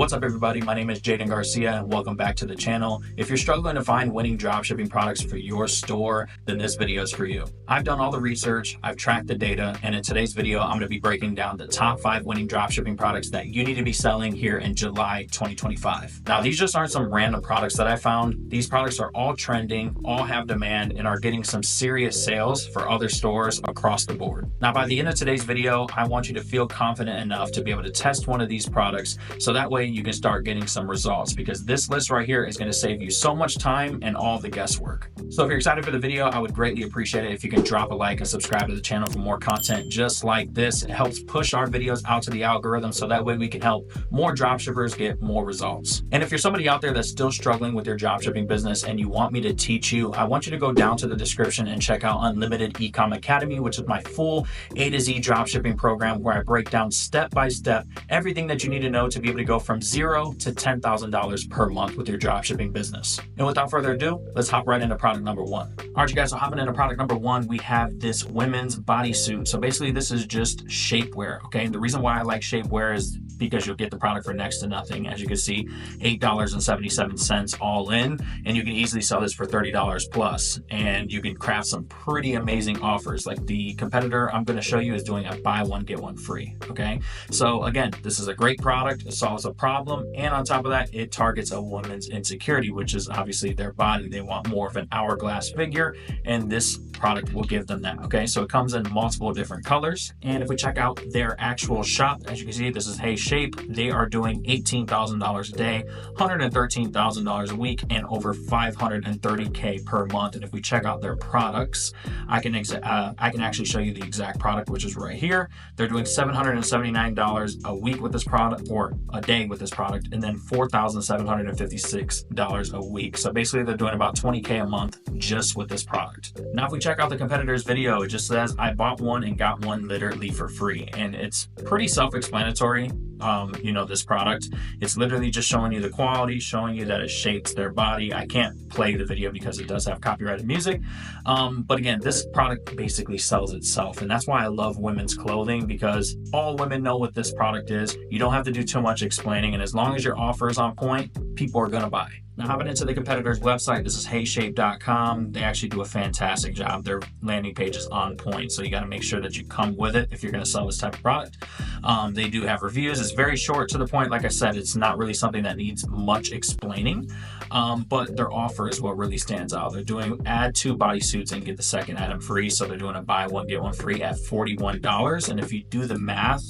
What's up everybody, my name is Jayden Garcia and welcome back to the channel. If you're struggling to find winning dropshipping products for your store, then this video is for you. I've done all the research, I've tracked the data, and in today's video, I'm going to be breaking down the top 5 winning dropshipping products that you need to be selling here in July 2025. Now, these just aren't some random products that I found. These products are all trending, all have demand, and are getting some serious sales for other stores across the board. Now, by the end of today's video, I want you to feel confident enough to be able to test one of these products so that way you can start getting some results, because this list right here is going to save you so much time and all the guesswork. So if you're excited for the video, I would greatly appreciate it if you can drop a like and subscribe to the channel for more content just like this. It helps push our videos out to the algorithm so that way we can help more dropshippers get more results. And if you're somebody out there that's still struggling with your dropshipping business and you want me to teach you, I want you to go down to the description and check out Unlimited Ecom Academy, which is my full A to Z dropshipping program where I break down step by step everything that you need to know to be able to go from $0 to $10,000 per month with your dropshipping business. And without further ado, let's hop right into product number 1. All right, you guys, so hopping into product number 1, we have this women's bodysuit. So basically this is just shapewear, okay? And the reason why I like shapewear is because you'll get the product for next to nothing. As you can see, $8.77 all in, and you can easily sell this for $30 plus, and you can craft some pretty amazing offers. Like the competitor I'm gonna show you is doing a buy one, get one free, okay? So again, this is a great product, it solves a problem, and on top of that, it targets a woman's insecurity, which is obviously their body. They want more of an hourglass figure, and this product will give them that, okay? So it comes in multiple different colors, and if we check out their actual shop, as you can see, this is Hey Shape. They are doing $18,000 a day, $113,000 a week, and over $530K per month. And if we check out their products, I can actually show you the exact product, which is right here. They're doing $779 a week with this product, or a day with this product, and then $4,756 a week. So basically they're doing about $20K a month just with this product. Now, if we check out the competitor's video, it just says, I bought one and got one literally for free. And it's pretty self-explanatory. This product, it's literally just showing you the quality, showing you that it shapes their body. I can't play the video because it does have copyrighted music. But again, this product basically sells itself. And that's why I love women's clothing, because all women know what this product is. You don't have to do too much explaining. And as long as your offer is on point, people are going to buy. Now, hopping into the competitor's website, this is heyshape.com. They actually do a fantastic job. Their landing page is on point, so you got to make sure that you come with it if you're going to sell this type of product. They do have reviews. It's very short to the point. Like I said, it's not really something that needs much explaining, but their offer is what really stands out. They're doing add 2 bodysuits and get the second item free, so they're doing a buy one, get one free at $41. And if you do the math,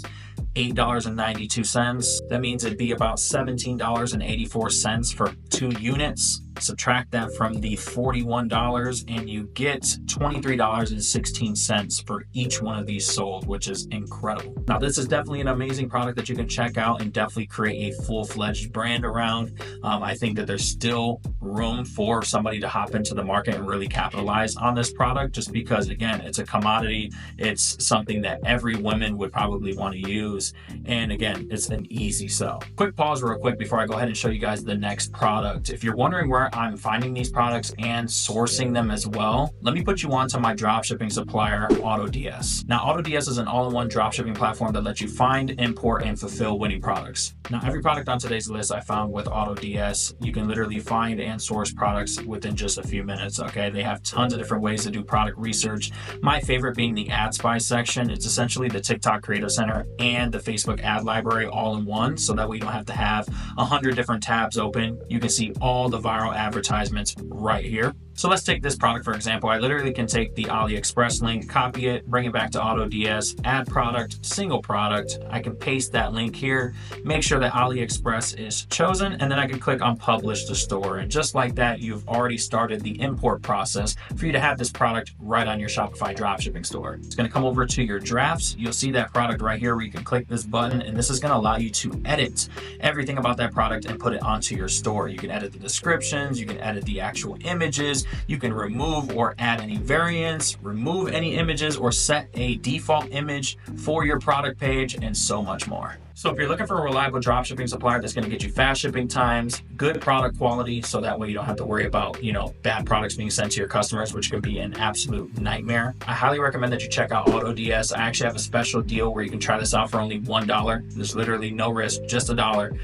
$8.92, that means it'd be about $17.84 for 2 units. Subtract that from the $41 and you get $23.16 for each one of these sold, which is incredible. Now, this is definitely an amazing product that you can check out and definitely create a full-fledged brand around. I think that there's still room for somebody to hop into the market and really capitalize on this product, just because, again, it's a commodity. It's something that every woman would probably want to use. And again, it's an easy sell. Quick pause real quick before I go ahead and show you guys the next product. If you're wondering where I'm finding these products and sourcing them as well, let me put you on to my dropshipping supplier, AutoDS. Now, AutoDS is an all-in-one dropshipping platform that lets you find, import, and fulfill winning products. Now, every product on today's list I found with AutoDS, you can literally find and source products within just a few minutes, okay? They have tons of different ways to do product research. My favorite being the Ad Spy section. It's essentially the TikTok Creative Center and the Facebook ad library all in one, so that way you don't have to have 100 different tabs open. You can see all the viral advertisements right here. So let's take this product, for example. I literally can take the AliExpress link, copy it, bring it back to AutoDS, add product, single product. I can paste that link here, make sure that AliExpress is chosen, and then I can click on publish to store. And just like that, you've already started the import process for you to have this product right on your Shopify dropshipping store. It's gonna come over to your drafts. You'll see that product right here where you can click this button, and this is gonna allow you to edit everything about that product and put it onto your store. You can edit the descriptions, you can edit the actual images, you can remove or add any variants, remove any images, or set a default image for your product page, and so much more. So if you're looking for a reliable dropshipping supplier that's going to get you fast shipping times, good product quality, so that way you don't have to worry about, bad products being sent to your customers, which can be an absolute nightmare, I highly recommend that you check out AutoDS. I actually have a special deal where you can try this out for only $1. There's literally no risk, just $1.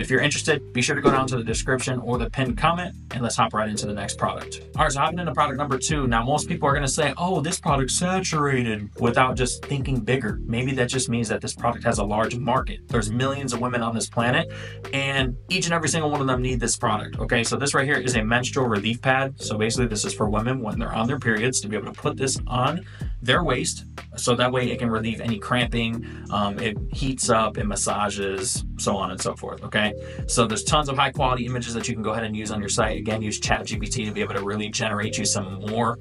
If you're interested, be sure to go down to the description or the pinned comment, and let's hop right into the next product. All right, so hopping into product number 2. Now, most people are going to say, oh, this product's saturated, without just thinking bigger. Maybe that just means that this product has a large market. There's millions of women on this planet, and each and every single one of them need this product. Okay, so this right here is a menstrual relief pad. So basically, this is for women when they're on their periods to be able to put this on their waist, so that way it can relieve any cramping. It heats up, it massages, so on and so forth. Okay, so there's tons of high quality images that you can go ahead and use on your site. Again, use ChatGPT to be able to really generate you some more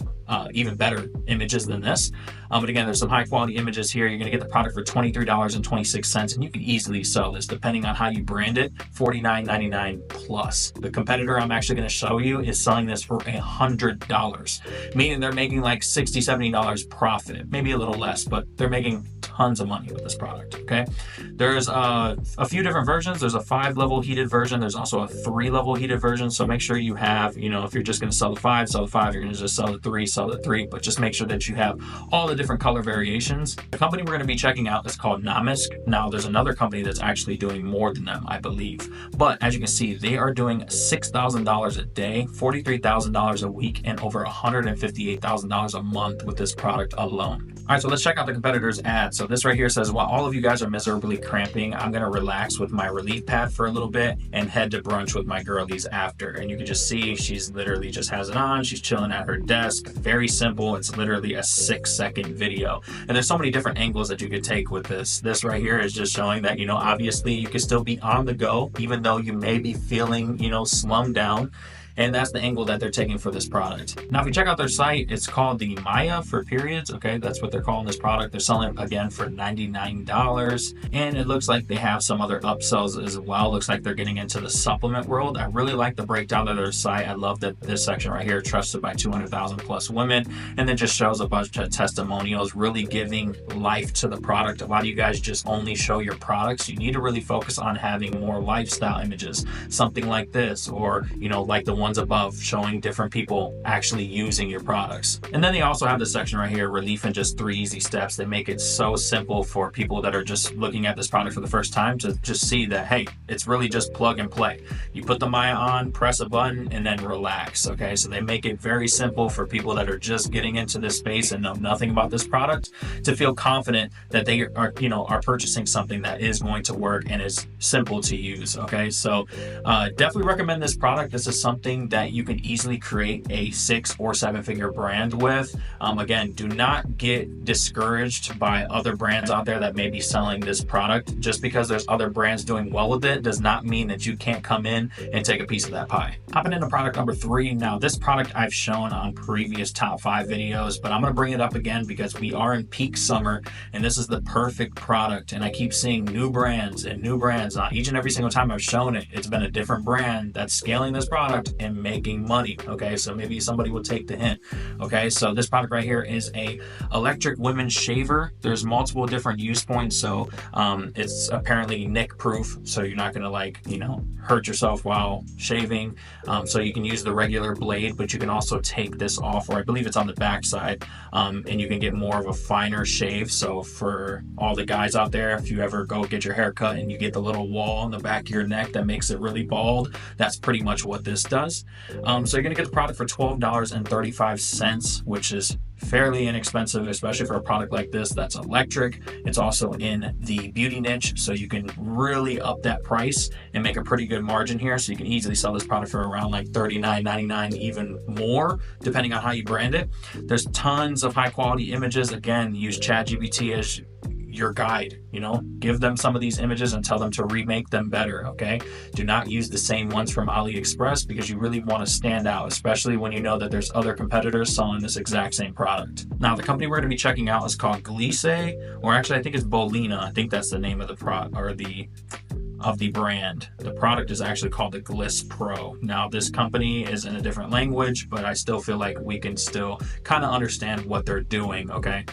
even better images than this. But again, there's some high quality images here. You're going to get the product for $23.26, and you can easily sell this, depending on how you brand it, $49.99 plus. The competitor I'm actually going to show you is selling this for $100, meaning they're making like $60, $70 profit, maybe a little less, but they're making tons of money with this product. Okay, there's a few different versions. There's a 5-level heated version. There's also a 3-level heated version. So make sure you have, if you're just going to sell the 5, sell the 5. You're going to just sell the 3, sell the 3. But just make sure that you have all the different color variations. The company we're going to be checking out is called Namisk. Now, there's another company that's actually doing more than them, I believe. But as you can see, they are doing $6,000 a day, $43,000 a week, and over $158,000 a month with this product alone. All right, so let's check out the competitor's ad. So this right here says, while all of you guys are miserably cramping, I'm going to relax with my relief pad for a little bit and head to brunch with my girlies after. And you can just see she's literally just has it on. She's chilling at her desk. Very simple. It's literally a 6-second video. And there's so many different angles that you could take with this. This right here is just showing that, obviously you can still be on the go, even though you may be feeling, slummed down. And that's the angle that they're taking for this product. Now, if you check out their site, it's called the Maya for periods. Okay, that's what they're calling this product. They're selling it again for $99. And it looks like they have some other upsells as well. Looks like they're getting into the supplement world. I really like the breakdown of their site. I love that this section right here, trusted by 200,000 plus women. And then just shows a bunch of testimonials, really giving life to the product. A lot of you guys just only show your products. You need to really focus on having more lifestyle images, something like this, or, like the ones above showing different people actually using your products. And then they also have this section right here, relief in just 3 easy steps. They make it so simple for people that are just looking at this product for the first time to just see that, hey, it's really just plug and play. You put the Maya on, press a button, and then relax. Okay, so they make it very simple for people that are just getting into this space and know nothing about this product to feel confident that they are purchasing something that is going to work and is simple to use. Okay, so definitely recommend this product. This is something that you can easily create a 6 or 7-figure brand with. Again, do not get discouraged by other brands out there that may be selling this product. Just because there's other brands doing well with it does not mean that you can't come in and take a piece of that pie. Hopping into product number 3. Now, this product I've shown on previous top 5 videos, but I'm going to bring it up again because we are in peak summer and this is the perfect product. And I keep seeing new brands and new brands. Each and every single time I've shown it, it's been a different brand that's scaling this product and making money. Okay, so maybe somebody will take the hint. Okay, so this product right here is a electric women's shaver. There's multiple different use points, so it's apparently nick proof, so you're not gonna hurt yourself while shaving. So you can use the regular blade, but you can also take this off, or I believe it's on the back side, and you can get more of a finer shave. So for all the guys out there, if you ever go get your hair cut and you get the little wall on the back of your neck that makes it really bald, that's pretty much what this does. So you're gonna get the product for $12.35, which is fairly inexpensive, especially for a product like this that's electric. It's also in the beauty niche, so you can really up that price and make a pretty good margin here. So you can easily sell this product for around like $39.99, even more, depending on how you brand it. There's tons of high quality images. Again, use ChatGPT as your guide. Give them some of these images and tell them to remake them better. Okay, do not use the same ones from AliExpress because you really want to stand out, especially when you know that there's other competitors selling this exact same product. Now, the company we're going to be checking out is called Glice, or actually I think it's Bolina. I think that's the name of the of the brand. The product is actually called the Gliss Pro. Now, this company is in a different language, but I still feel like we can still kind of understand what they're doing, okay?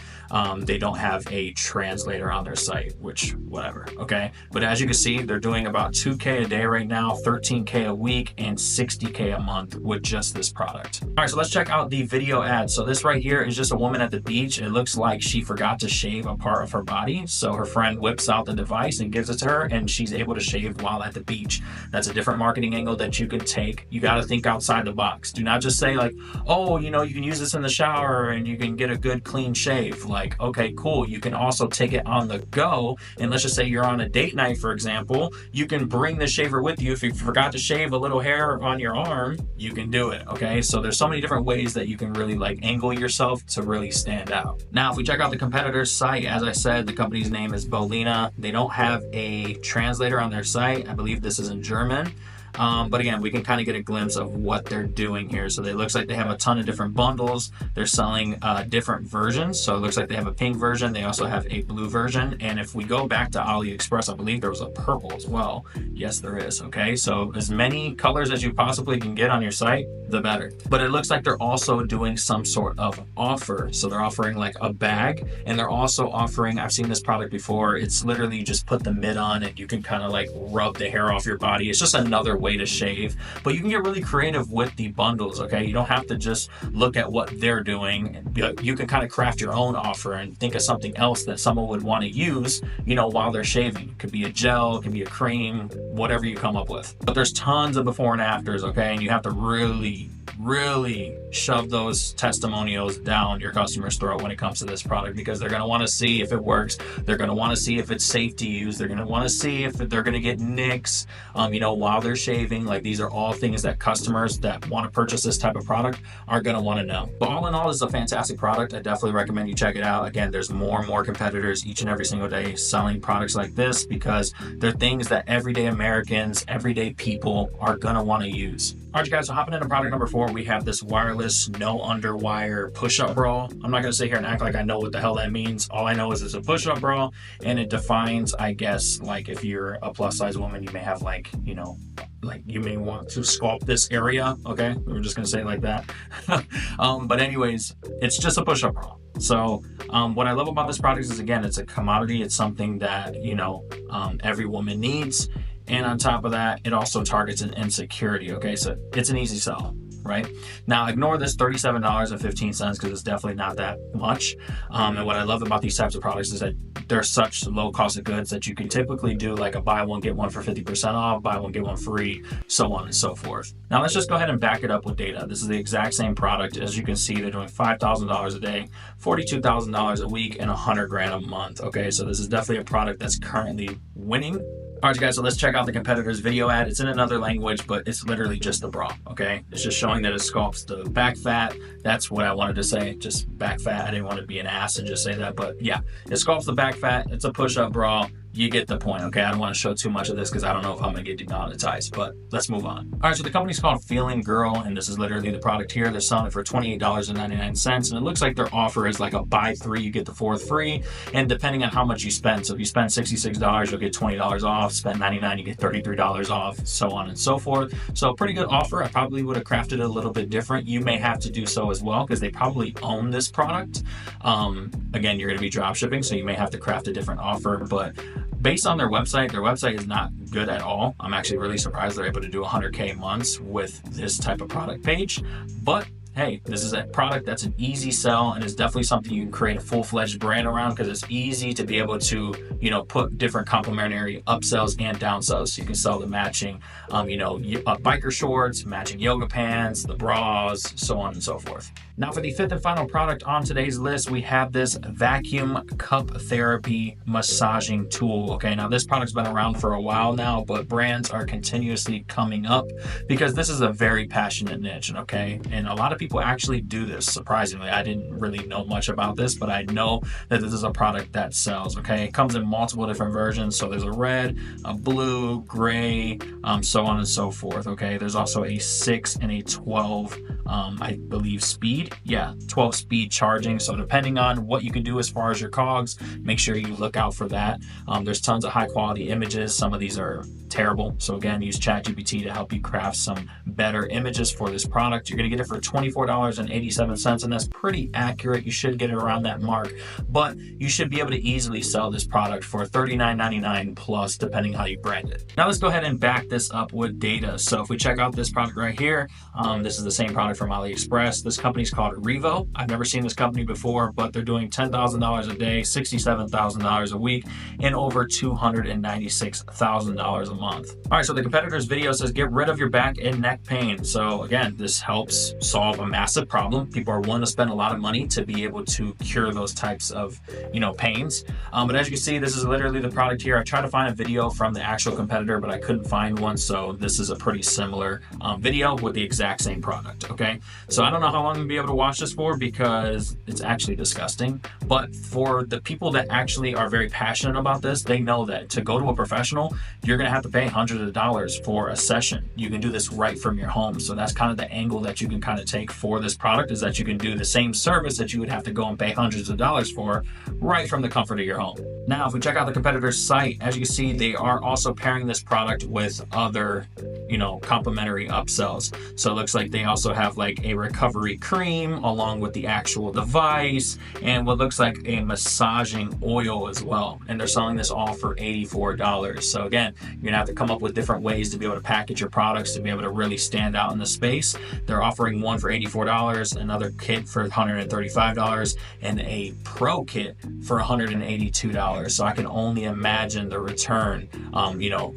They don't have a translator on their site, which whatever, okay? But as you can see, they're doing about 2K a day right now, 13K a week, and 60K a month with just this product. All right, so let's check out the video ad. So this right here is just a woman at the beach. It looks like she forgot to shave a part of her body. So her friend whips out the device and gives it to her, and she's able to shave while at the beach. That's a different marketing angle that you can take. You got to think outside the box. Do not just say like, oh, you know, you can use this in the shower and you can get a good clean shave. Like, okay, cool. You can also take it on the go. And let's just say you're on a date night, for example, you can bring the shaver with you. If you forgot to shave a little hair on your arm, you can do it. Okay. So there's so many different ways that you can really like angle yourself to really stand out. Now, if we check out the competitor's site, as I said, the company's name is Bolina. They don't have a translator on their site. I believe this is in German. But again, we can kind of get a glimpse of what they're doing here. So it looks like they have a ton of different bundles. They're selling different versions. So it looks like they have a pink version. They also have a blue version. And if we go back to AliExpress, I believe there was a purple as well. Yes, there is. Okay, so as many colors as you possibly can get on your site, the better. But it looks like they're also doing some sort of offer. So they're offering like a bag, and they're also offering, I've seen this product before. It's literally you just put the mitt on and you can kind of like rub the hair off your body. It's just another way to shave, but you can get really creative with the bundles. Okay, you don't have to just look at what they're doing. You can kind of craft your own offer and think of something else that someone would want to use, you know, while they're shaving. It could be a gel, it could be a cream, whatever you come up with. But there's tons of before and afters, okay, and you have to really shove those testimonials down your customer's throat when it comes to this product, because they're going to want to see if it works. They're going to want to see if it's safe to use. They're going to want to see if they're going to get nicks, you know, while they're shaving. Like, these are all things that customers that want to purchase this type of product are going to want to know. But all in all, this is a fantastic product. I definitely recommend you check it out. Again, there's more and more competitors each and every single day selling products like this, because they're things that everyday Americans, everyday people are going to want to use. All right, you guys, so hopping into product number 4, we have this wireless, no underwire push-up bra. I'm not gonna sit here and act like I know what the hell that means. All I know is it's a push-up bra, and it defines, I guess, like if you're a plus-size woman, you may have like, you know, like you may want to sculpt this area, okay? We're just gonna say it like that. But anyways, it's just a push-up bra. So what I love about this product is, again, it's a commodity. It's something that, you know, every woman needs. And on top of that, it also targets an insecurity, okay? So it's an easy sell, right? Now, ignore this $37.15 because it's definitely not that much. And what I love about these types of products is that they're such low cost of goods that you can typically do like a buy one, get one for 50% off, buy one, get one free, so on and so forth. Now, let's just go ahead and back it up with data. This is the exact same product. As you can see, they're doing $5,000 a day, $42,000 a week, and $100,000 a month, okay? So this is definitely a product that's currently winning. All right, guys, so let's check out the competitor's video ad. It's in another language, but it's literally just a bra, okay? It's just showing that it sculpts the back fat. That's what I wanted to say, just back fat. I didn't want to be an ass and just say that, but yeah, it sculpts the back fat. It's a push-up bra. You get the point, okay? I don't want to show too much of this because I don't know if I'm going to get demonetized, but let's move on. All right, so the company's called Feeling Girl, and this is literally the product here. They're selling it for $28.99, and it looks like their offer is like a buy 3, you get the 4th free, and depending on how much you spend. So if you spend $66, you'll get $20 off. Spend $99, you get $33 off, so on and so forth. So pretty good offer. I probably would have crafted it a little bit different. You may have to do so as well because they probably own this product. Again, you're going to be drop shipping, so you may have to craft a different offer, but based on their website is not good at all. I'm actually really surprised they're able to do 100K months with this type of product page. But hey, this is a product that's an easy sell, and it's definitely something you can create a full-fledged brand around because it's easy to be able to, you know, put different complementary upsells and downsells. So you can sell the matching, you know, biker shorts, matching yoga pants, the bras, so on and so forth. Now for the 5th and final product on today's list, we have this vacuum cup therapy massaging tool. Okay, now this product's been around for a while now, but brands are continuously coming up because this is a very passionate niche, okay? And a lot of people actually do this, surprisingly. I didn't really know much about this, but I know that this is a product that sells, okay? It comes in multiple different versions. So there's a red, a blue, gray, so on and so forth, okay? There's also a 6 and a 12, I believe speed. Yeah, 12 speed charging. So depending on what you can do as far as your cogs, make sure you look out for that. There's tons of high quality images. Some of these are terrible. So again, use ChatGPT to help you craft some better images for this product. You're going to get it for $24.87, and that's pretty accurate. You should get it around that mark, but you should be able to easily sell this product for $39.99 plus, depending how you brand it. Now let's go ahead and back this up with data. So if we check out this product right here, this is the same product from AliExpress. This company is called Revo. I've never seen this company before, but they're doing $10,000 a day, $67,000 a week, and over $296,000 a month. All right, so the competitor's video says get rid of your back and neck pain. So again, this helps solve a massive problem. People are willing to spend a lot of money to be able to cure those types of, pains. But as you can see, this is literally the product here. I tried to find a video from the actual competitor, but I couldn't find one. So this is a pretty similar video with the exact same product. Okay, so I don't know how long I'm gonna be able to watch this for because it's actually disgusting. But for the people that actually are very passionate about this, they know that to go to a professional, you're gonna have to pay hundreds of dollars for a session. You can do this right from your home. So that's kind of the angle that you can kind of take for this product, is that you can do the same service that you would have to go and pay hundreds of dollars for right from the comfort of your home. Now, if we check out the competitor's site, as you can see, they are also pairing this product with other, complimentary upsells. So it looks like they also have like a recovery cream along with the actual device and what looks like a massaging oil as well. And they're selling this all for $84. So again, you're gonna have to come up with different ways to be able to package your products to be able to really stand out in the space. They're offering one for $84, another kit for $135, and a pro kit for $182. So I can only imagine the return,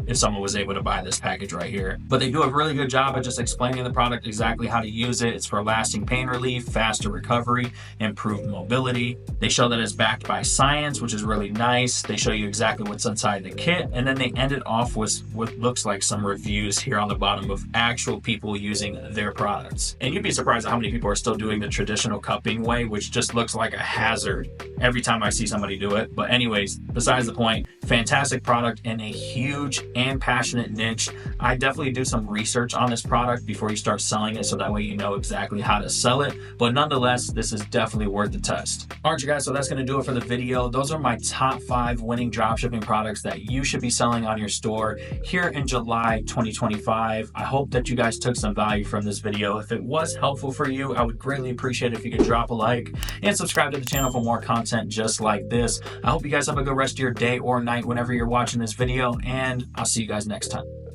if someone was able to buy this package right here. But they do a really good job of just explaining the product, exactly how to use it. It's for lasting pain relief, faster recovery, improved mobility. They show that it's backed by science, which is really nice. They show you exactly what's inside the kit, and then they end it off with what looks like some reviews here on the bottom of actual people using their products. And you'd be surprised at how many people are still doing the traditional cupping way, which just looks like a hazard every time I see somebody do it. But anyways, besides the point, fantastic product in a huge and passionate niche. I definitely do some research on this product before you start selling it, so that way you know exactly how to sell it. But nonetheless, this is definitely worth the test. All right, you guys, so that's going to do it for the video. Those are my top 5 winning dropshipping products that you should be selling on your store here in July 2025. I hope that you guys took some value from this video. If it was helpful for you, I would greatly appreciate it if you could drop a like and subscribe to the channel for more content just like this. I hope you guys have a good rest of your day or night whenever you're watching this video, and I'll see you guys next time.